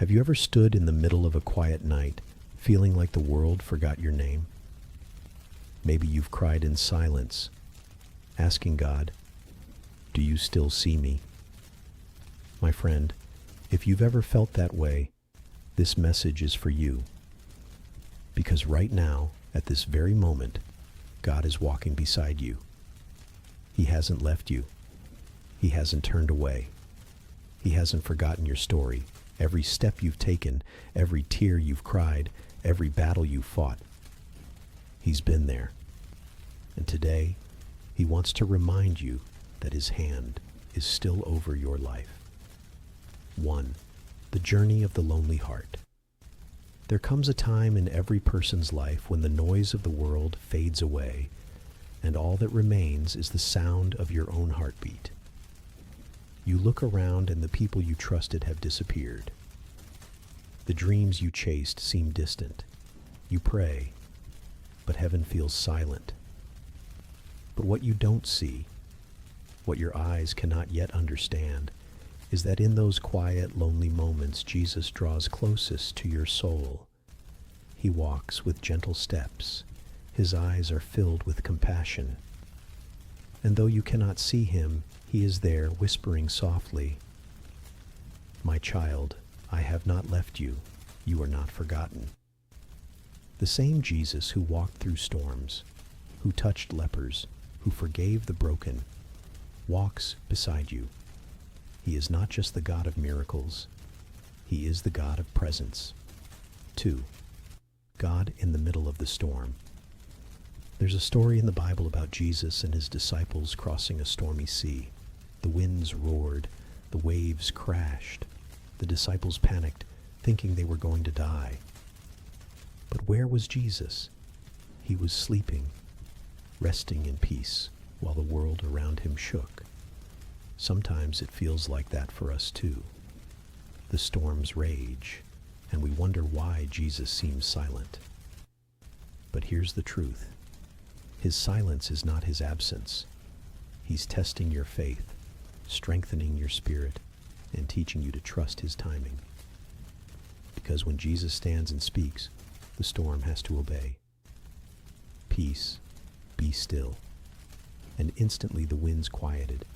Have you ever stood in the middle of a quiet night, feeling like the world forgot your name? Maybe you've cried in silence, asking God, "Do you still see me?" My friend, if you've ever felt that way, this message is for you. Because right now, at this very moment, God is walking beside you. He hasn't left you. He hasn't turned away. He hasn't forgotten your story, every step you've taken, every tear you've cried, every battle you've fought. He's been there. And today, he wants to remind you that his hand is still over your life. 1. The journey of the lonely heart. There comes a time in every person's life when the noise of the world fades away, and all that remains is the sound of your own heartbeat. You look around and the people you trusted have disappeared. The dreams you chased seem distant. You pray, but heaven feels silent. But what you don't see, what your eyes cannot yet understand, is that in those quiet, lonely moments, Jesus draws closest to your soul. He walks with gentle steps. His eyes are filled with compassion. And though you cannot see him, he is there whispering softly, "My child, I have not left you. You are not forgotten." The same Jesus who walked through storms, who touched lepers, who forgave the broken, walks beside you. He is not just the God of miracles. He is the God of presence. 2. God in the middle of the storm. There's a story in the Bible about Jesus and his disciples crossing a stormy sea. The winds roared, the waves crashed. The disciples panicked, thinking they were going to die. But where was Jesus? He was sleeping, resting in peace, while the world around him shook. Sometimes it feels like that for us too. The storms rage, and we wonder why Jesus seems silent. But here's the truth. His silence is not his absence. He's testing your faith, strengthening your spirit, and teaching you to trust his timing. Because when Jesus stands and speaks, the storm has to obey. Peace, be still. And instantly the winds quieted,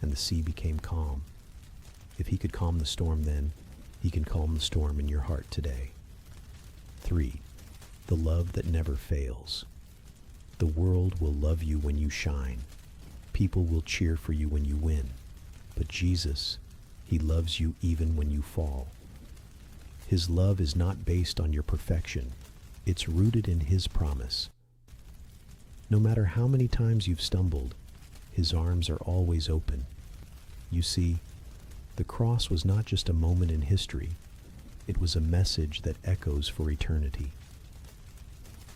and the sea became calm. If he could calm the storm then, he can calm the storm in your heart today. 3. The love that never fails. The world will love you when you shine. People will cheer for you when you win. But Jesus, he loves you even when you fall. His love is not based on your perfection. It's rooted in his promise. No matter how many times you've stumbled, his arms are always open. You see, the cross was not just a moment in history. It was a message that echoes for eternity.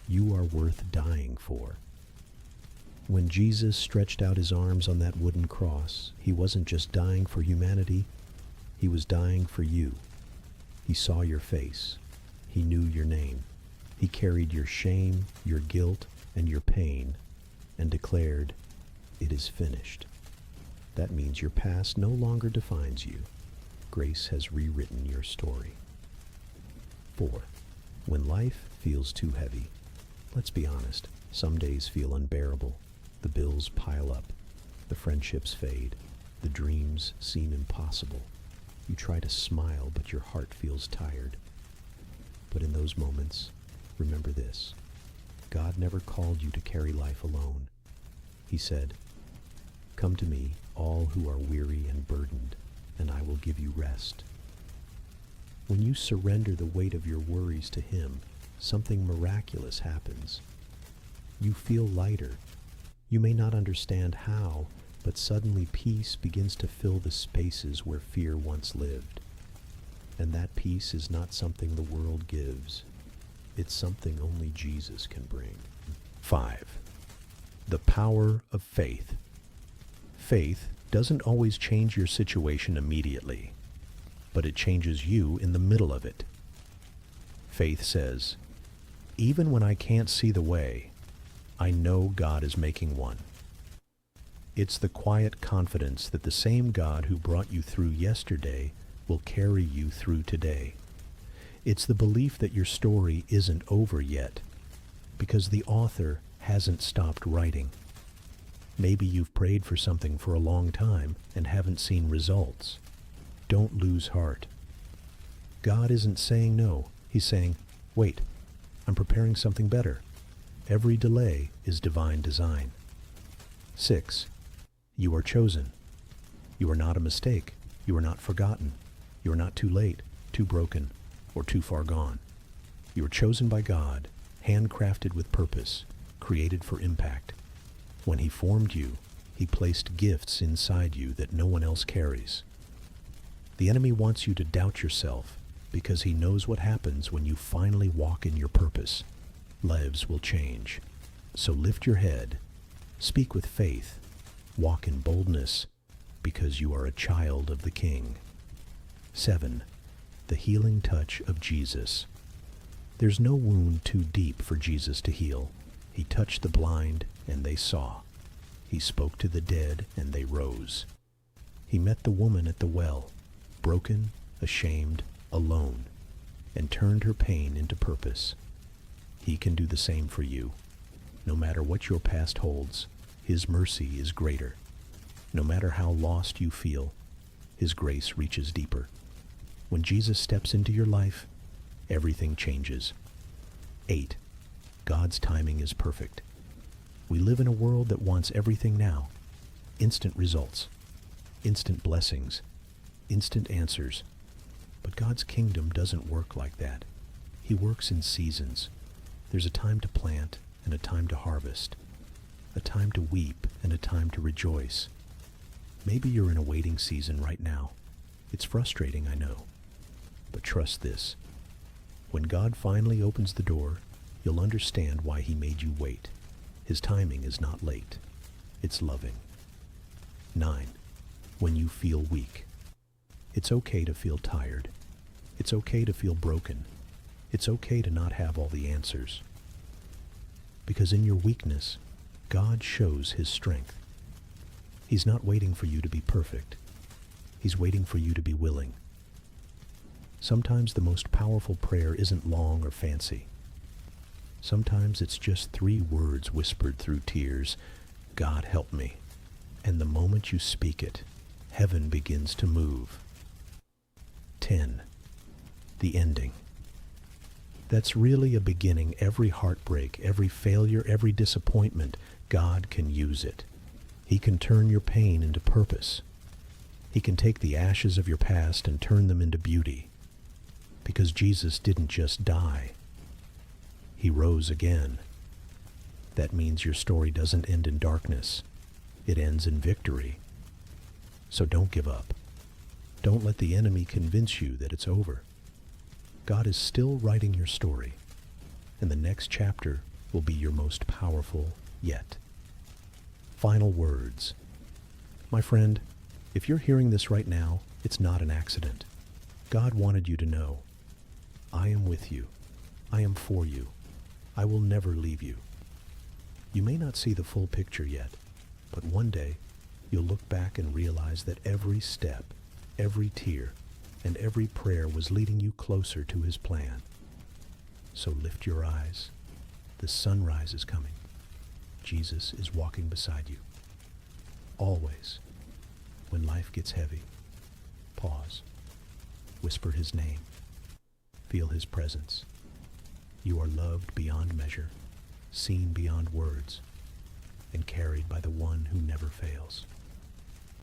You are worth dying for. When Jesus stretched out his arms on that wooden cross, he wasn't just dying for humanity, he was dying for you. He saw your face. He knew your name. He carried your shame, your guilt, and your pain, and declared, "It is finished." That means your past no longer defines you. Grace has rewritten your story. 4. When life feels too heavy. Let's be honest, some days feel unbearable. The bills pile up. The friendships fade. The dreams seem impossible. You try to smile, but your heart feels tired. But in those moments, remember this. God never called you to carry life alone. He said, "Come to me, all who are weary and burdened, and I will give you rest." When you surrender the weight of your worries to him, something miraculous happens. You feel lighter. You may not understand how, but suddenly peace begins to fill the spaces where fear once lived. And that peace is not something the world gives. It's something only Jesus can bring. 5. The power of faith. Faith doesn't always change your situation immediately, but it changes you in the middle of it. Faith says, "Even when I can't see the way, I know God is making one." It's the quiet confidence that the same God who brought you through yesterday will carry you through today. It's the belief that your story isn't over yet, because the author hasn't stopped writing. Maybe you've prayed for something for a long time and haven't seen results. Don't lose heart. God isn't saying no. He's saying, wait, I'm preparing something better. Every delay is divine design. 6. You are chosen. You are not a mistake. You are not forgotten. You are not too late, too broken, or too far gone. You are chosen by God, handcrafted with purpose, created for impact. When He formed you, He placed gifts inside you that no one else carries. The enemy wants you to doubt yourself because he knows what happens when you finally walk in your purpose. Lives will change. So lift your head, speak with faith, walk in boldness, because you are a child of the King. 7. The healing touch of Jesus. There's no wound too deep for Jesus to heal. He touched the blind, and they saw. He spoke to the dead, and they rose. He met the woman at the well, broken, ashamed, alone, and turned her pain into purpose. He can do the same for you. No matter what your past holds, His mercy is greater. No matter how lost you feel, His grace reaches deeper. When Jesus steps into your life, everything changes. 8. God's timing is perfect. We live in a world that wants everything now. Instant results, instant blessings, instant answers. But God's kingdom doesn't work like that. He works in seasons. There's a time to plant and a time to harvest, a time to weep and a time to rejoice. Maybe you're in a waiting season right now. It's frustrating, I know. But trust this. When God finally opens the door, you'll understand why He made you wait. His timing is not late. It's loving. 9. When you feel weak. It's okay to feel tired. It's okay to feel broken. It's okay to not have all the answers. Because in your weakness, God shows His strength. He's not waiting for you to be perfect. He's waiting for you to be willing. Sometimes the most powerful prayer isn't long or fancy. Sometimes it's just 3 words whispered through tears, God help me. And the moment you speak it, heaven begins to move. 10. The ending. That's really a beginning. Every heartbreak, every failure, every disappointment, God can use it. He can turn your pain into purpose. He can take the ashes of your past and turn them into beauty. Because Jesus didn't just die. He rose again. That means your story doesn't end in darkness. It ends in victory. So don't give up. Don't let the enemy convince you that it's over. God is still writing your story, and the next chapter will be your most powerful yet. Final words. My friend, if you're hearing this right now, it's not an accident. God wanted you to know, I am with you. I am for you. I will never leave you. You may not see the full picture yet, but one day you'll look back and realize that every step, every tear, and every prayer was leading you closer to His plan. So lift your eyes. The sunrise is coming. Jesus is walking beside you. Always, when life gets heavy, pause. Whisper His name. Feel His presence. You are loved beyond measure, seen beyond words, and carried by the one who never fails.